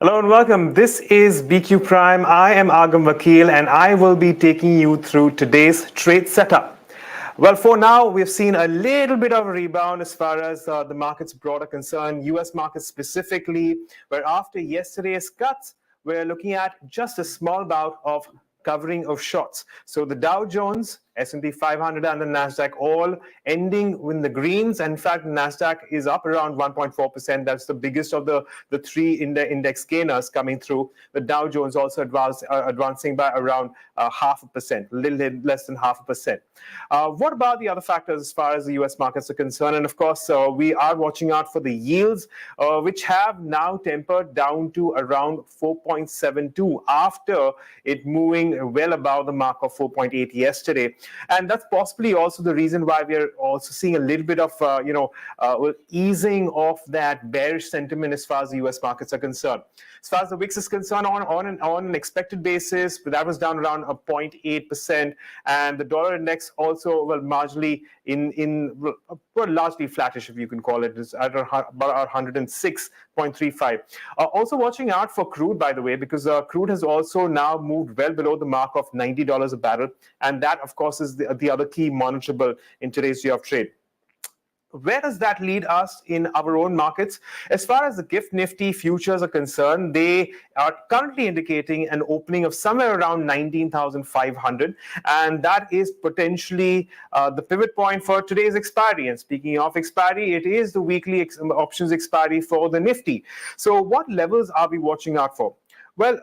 Hello and welcome. This is BQ Prime. I am Agam Vakil and I will be taking you through today's trade setup. Well, for now, we've seen a little bit of a rebound as far as the markets abroad are concerned, US markets specifically, where after yesterday's cuts, we're looking at just a small bout of covering of shorts. So the Dow Jones, S&P 500 and the Nasdaq all ending in the greens. And in fact, Nasdaq is up around 1.4%. That's the biggest of the three index gainers coming through. The Dow Jones also advancing by around 0.5%, a little less than 0.5%. What about the other factors as far as the US markets are concerned? And of course, we are watching out for the yields, which have now tempered down to around 4.72 after it moving well above the mark of 4.8 yesterday. And that's possibly also the reason why we are also seeing a little bit of, easing of that bearish sentiment as far as the US markets are concerned. As far as the VIX is concerned, on an expected basis, that was down around 0.8%, and the dollar index also, well, marginally largely flattish, if you can call it, is at about 106.35. Also watching out for crude, by the way, because crude has also now moved well below the mark of $90 a barrel, and that, of course, is the other key monitorable in today's day of trade. Where does that lead us in our own markets? As far as the GIFT Nifty futures are concerned, they are currently indicating an opening of somewhere around 19,500, and that is potentially the pivot point for today's expiry. And speaking of expiry, it is the weekly options expiry for the Nifty. So what levels are we watching out for? Well,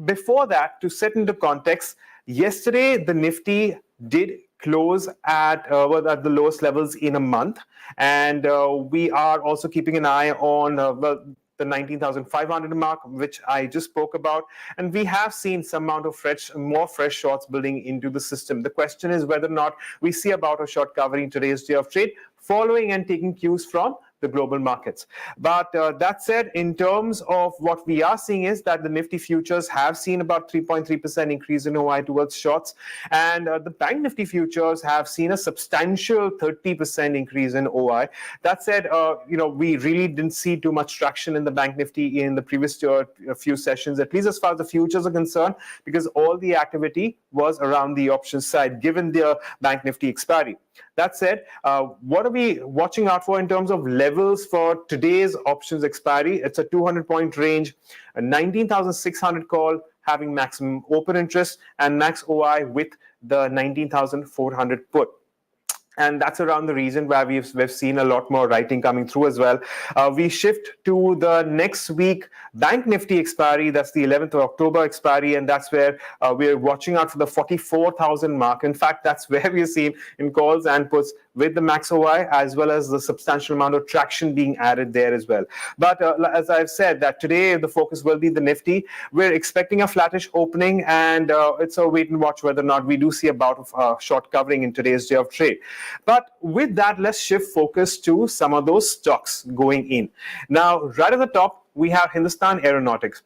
before that, to set into context, yesterday the Nifty did close at the lowest levels in a month, and we are also keeping an eye on the 19,500 mark, which I just spoke about, and we have seen some amount of more fresh shorts building into the system. The question is whether or not we see about a short covering today's day of trade, following and taking cues from the global markets. But that said, in terms of what we are seeing is that the Nifty futures have seen about 3.3% increase in OI towards shorts, and the Bank Nifty futures have seen a substantial 30% increase in OI. That said, we really didn't see too much traction in the Bank Nifty in the previous few sessions, at least as far as the futures are concerned, because all the activity was around the options side, given the Bank Nifty expiry. That said, what are we watching out for in terms of levels for today's options expiry? It's a 200-point range, a 19,600 call having maximum open interest, and max OI with the 19,400 put. And that's around the reason why we've seen a lot more writing coming through as well. We shift to the next week Bank Nifty expiry. That's the 11th of October expiry, and that's where we're watching out for the 44,000 mark. In fact, that's where we're seeing in calls and puts with the max OI, as well as the substantial amount of traction being added there as well. But as I've said, that today the focus will be the Nifty. We're expecting a flattish opening, and it's a wait and watch whether or not we do see a bout of short covering in today's day of trade. But with that, let's shift focus to some of those stocks going in. Now, right at the top, we have Hindustan Aeronautics.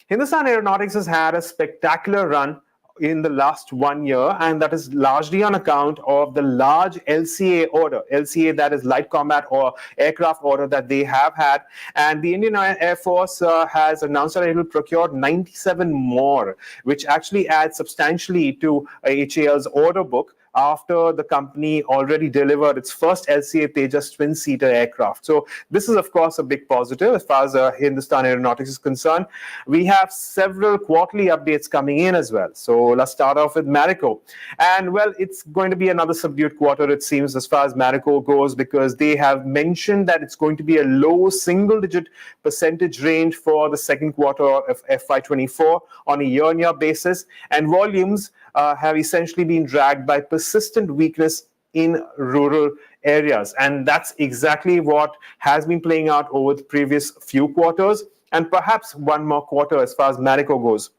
Hindustan Aeronautics has had a spectacular run in the last 1 year, and that is largely on account of the large LCA order, LCA, that is light combat or aircraft order, that they have had. And the Indian Air Force has announced that it will procure 97 more, which actually adds substantially to HAL's order book, after the company already delivered its first LCA Tejas twin-seater aircraft. So this is, of course, a big positive as far as Hindustan Aeronautics is concerned. We have several quarterly updates coming in as well. So let's start off with Marico. And, well, it's going to be another subdued quarter, it seems, as far as Marico goes, because they have mentioned that it's going to be a low single-digit percentage range for the second quarter of FY24 on a year-on-year basis. And volumes have essentially been dragged by persistent weakness in rural areas. And that's exactly what has been playing out over the previous few quarters, and perhaps one more quarter as far as Marico goes.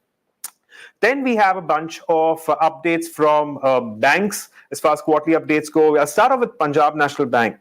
Then we have a bunch of updates from banks as far as quarterly updates go. I'll start off with Punjab National Bank.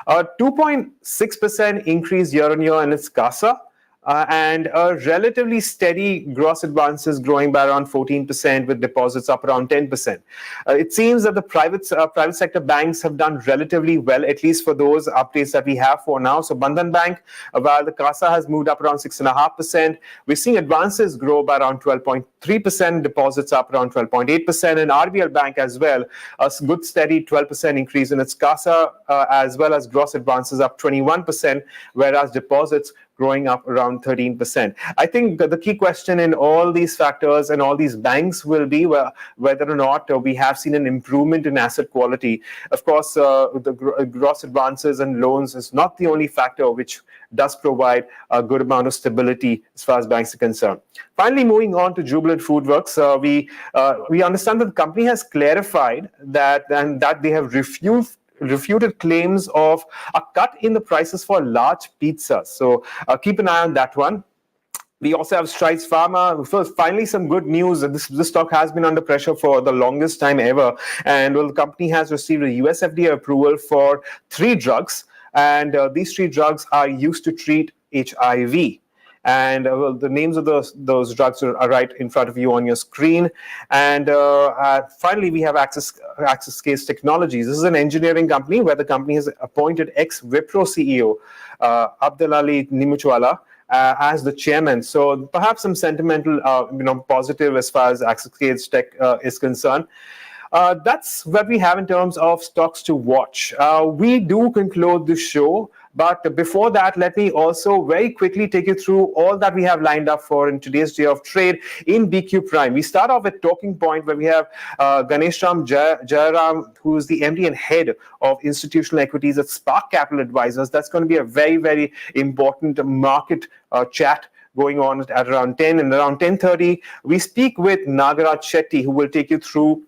A 2.6% increase year on year in its CASA. and a relatively steady gross advances growing by around 14%, with deposits up around 10%. It seems that the private sector banks have done relatively well, at least for those updates that we have for now. So Bandhan Bank, while the CASA has moved up around 6.5%, we're seeing advances grow by around 12.3%, deposits up around 12.8%, and RBL Bank as well, a good steady 12% increase in its CASA, as well as gross advances up 21%, whereas deposits growing up around 13%. I think the key question in all these factors and all these banks will be whether or not we have seen an improvement in asset quality. Of course, the gross advances and loans is not the only factor which does provide a good amount of stability as far as banks are concerned. Finally, moving on to Jubilant FoodWorks, we understand that the company has clarified that they have refuted claims of a cut in the prices for large pizzas. So keep an eye on that one. We also have Strides Pharma. First, finally, some good news. This stock has been under pressure for the longest time ever. And the company has received a US FDA approval for 3 drugs. And these 3 drugs are used to treat HIV. And the names of those drugs are right in front of you on your screen. And finally, we have Access Case Technologies. This is an engineering company where the company has appointed ex-Wipro CEO Abdulali Nimuchwala as the chairman. So perhaps some sentimental, positive as far as Access Case Tech is concerned. That's what we have in terms of stocks to watch. We do conclude the show, but before that, let me also very quickly take you through all that we have lined up for in today's day of trade in BQ Prime. We start off with Talking Point, where we have Ganeshram Jayaram, who is the MD and head of institutional equities at Spark Capital Advisors. That's going to be a very, very important market chat going on at around 10. And around 10:30, we speak with Nagaraj Shetty, who will take you through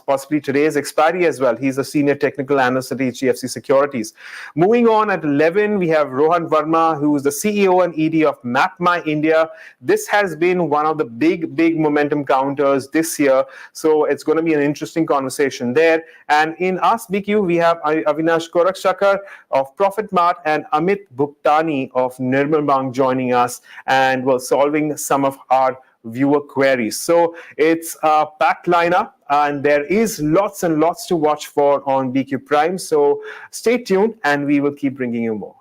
possibly today's expiry as well. He's a senior technical analyst at HDFC Securities. Moving on at 11, we have Rohan Verma, who is the CEO and ED of MapMy India. This has been one of the big momentum counters this year. So it's going to be an interesting conversation there. And in Ask BQ, we have Avinash Korakshakar of Profit Mart and Amit Bhuktani of Nirmal Bang joining us, and we're solving some of our viewer queries. So it's a packed lineup, and there is lots and lots to watch for on BQ Prime. So stay tuned, and we will keep bringing you more.